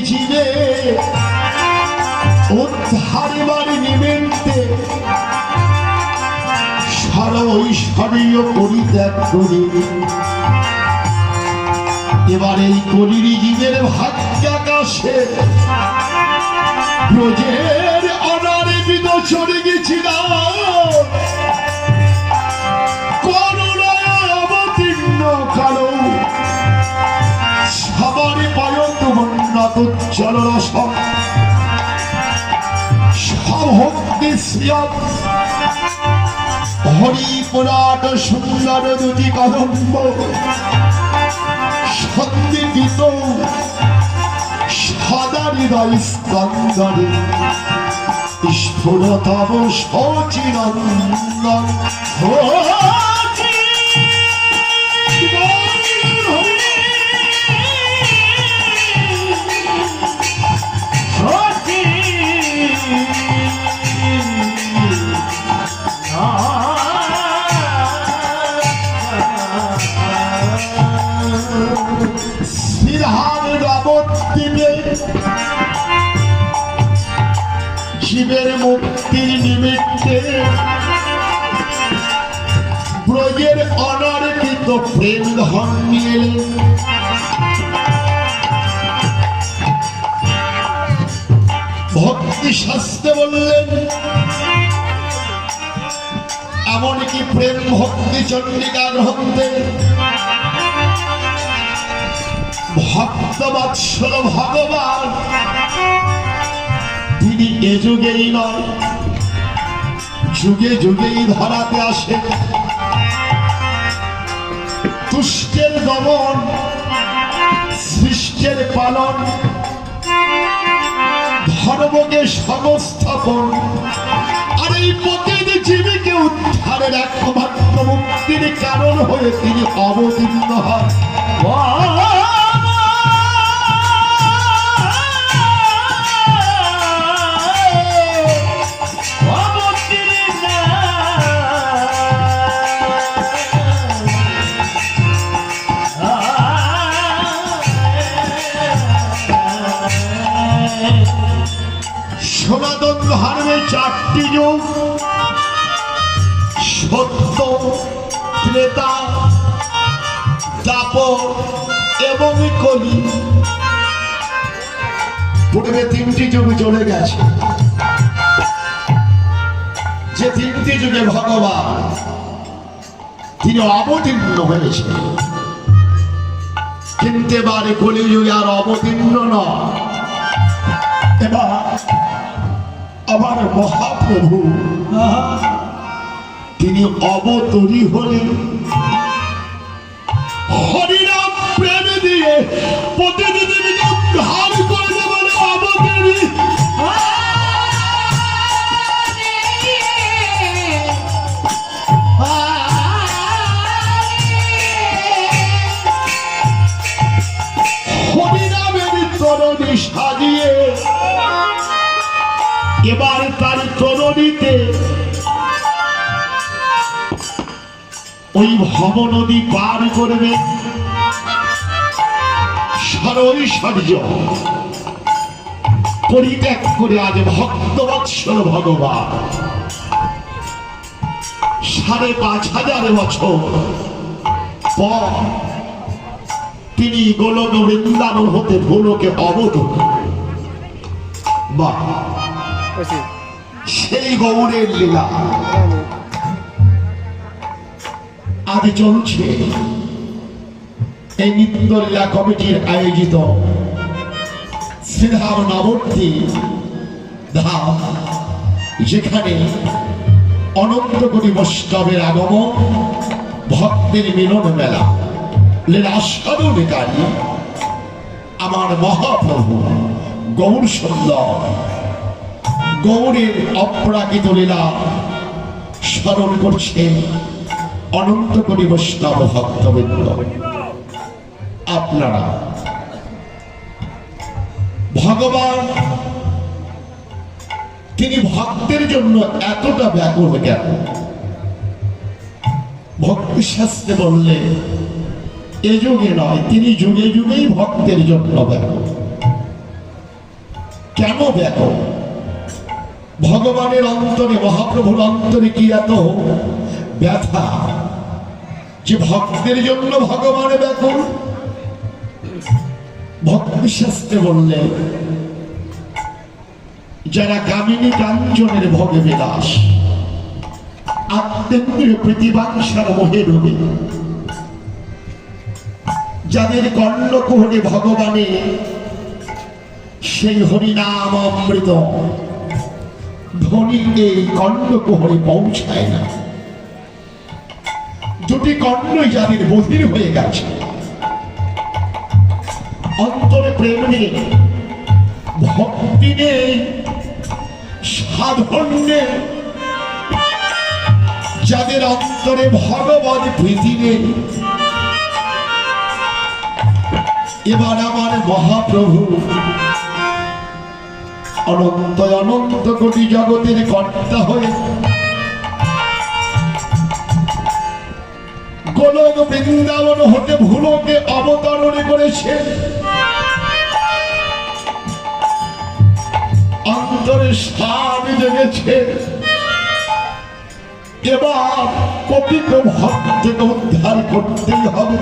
জীবে উদ্ধারিবার নিমিত্তে সারা ঐশ্বর্য পরিত্যাগ করে এবার এই কলির জীবের ভাগ্যাকাশে ব্রজের অনারে বিদ চলে গেছিলাম করুণায় অবতীর্ণ কালো সবারই পায়ত বন্যাত জলরস সভক্তি শ্রিয়ম হরিপুরাট সুন্দর দুটি কদম্ব সন্দিগীত সদা হৃদয় স্কন্দরে স্ফুরতম শচিনন্দন জীবের মুক্তির নিমিত্তে ব্রজের অনার্পিত প্রেম ধন নিয়ে এলেন। ভক্তি শাস্ত্রে বললেন এমনকি প্রেম ভক্তি চন্ডিকা গ্রন্থে ভক্তবৎসল ভগবান তিনি এ যুগেই নয় যুগে যুগেই ধরাতে আসে দুষ্টের দমন সৃষ্টের পালন ধর্মকে সংস্থাপন আর এই প্রতিটি জীবীকে উদ্ধারের একমাত্র মুক্তির কারণ হয়ে তিনি অবতীর্ণ হন। সনাতন ধর্মের চারটি যুগ সত্য ত্রেতা দ্বাপর এবং কলি। পূর্বে তিনটি যুগ চলে গেছে যে তিনটি যুগে ভগবান তিনি অবতীর্ণ হয়েছে কিন্তু এবারে কলিযুগে আর অবতীর্ণ নয়। এবার আমার মহাপ্রভু তিনি অবতরী হলেন হরিনাম প্রেম দিয়ে প্রতিদিন উদ্ধার করবে বলে অবতরী। হরিনামের তরণী সাজিয়ে এবার তার তরণীতে ওই ভব নদী পার করবে সরৈশ্বর্য পরিত্যাগ করে আজ ভক্তবৎসল ভগবান ৫,৫০০ বছর পর তিনি গোলক বৃন্দাবন হতে ভুলোকে অবতরণ। বা সেই গৌরের লীলা আজ চলছে এই নিত্যলীলা কমিটির আয়োজিত শ্রীধাম নবদ্বীপ ধাম, যেখানে অনন্ত কোটি বৈষ্ণবের আগমন, ভক্তের মিলন মেলা, লীলা স্মরণকারী আমার মহাপ্রভু গৌর সুন্দর গৌরের অপরাজিত লীলা স্মরণ করছে অনন্ত কোটি বৈষ্ণব ভক্তবৃন্দ। আপনারা ভগবান তিনি ভক্তের জন্য এতটা ব্যাকুল কেন? ভক্তি শাস্ত্রে বললে এ যুগে নয়, তিনি যুগে যুগেই ভক্তের জন্য ব্যাকুল। কেন ব্যাকুল? ভগবানের অন্তরে, মহাপ্রভুর অন্তরে কি এত ব্যথা যে ভক্তের জন্য ভগবান ব্যাকুল? ভক্তি শাস্ত্রে বললে যারা কামিনী কাঞ্চনের ভোগে বিলাস, আত্মেন্দ্রিয় প্রীতিবাংশার মোহে ডুবে, যাদের কর্ণকুহরে ভগবানে সেই হরিনাম অমৃত ধ্বনি এই কর্ণকুহরে পৌঁছায় না, দুটি কর্ণই যাদের বধির হয়ে গেছে, অন্তরে প্রেম নেই, ভক্তি নেই, সাধন নেই, যাদের অন্তরে ভগবত প্রীতি নেই, এবার আমার মহাপ্রভু অনন্ত অনন্ত কোটি জগতের কর্তা হয়ে গোলক বৃন্দাবন হতে ভুলোকে অবতরণ করেছে। অন্তরে সাপ জেগেছে, এবার পতিত ভক্তকে উদ্ধার করতেই হবে।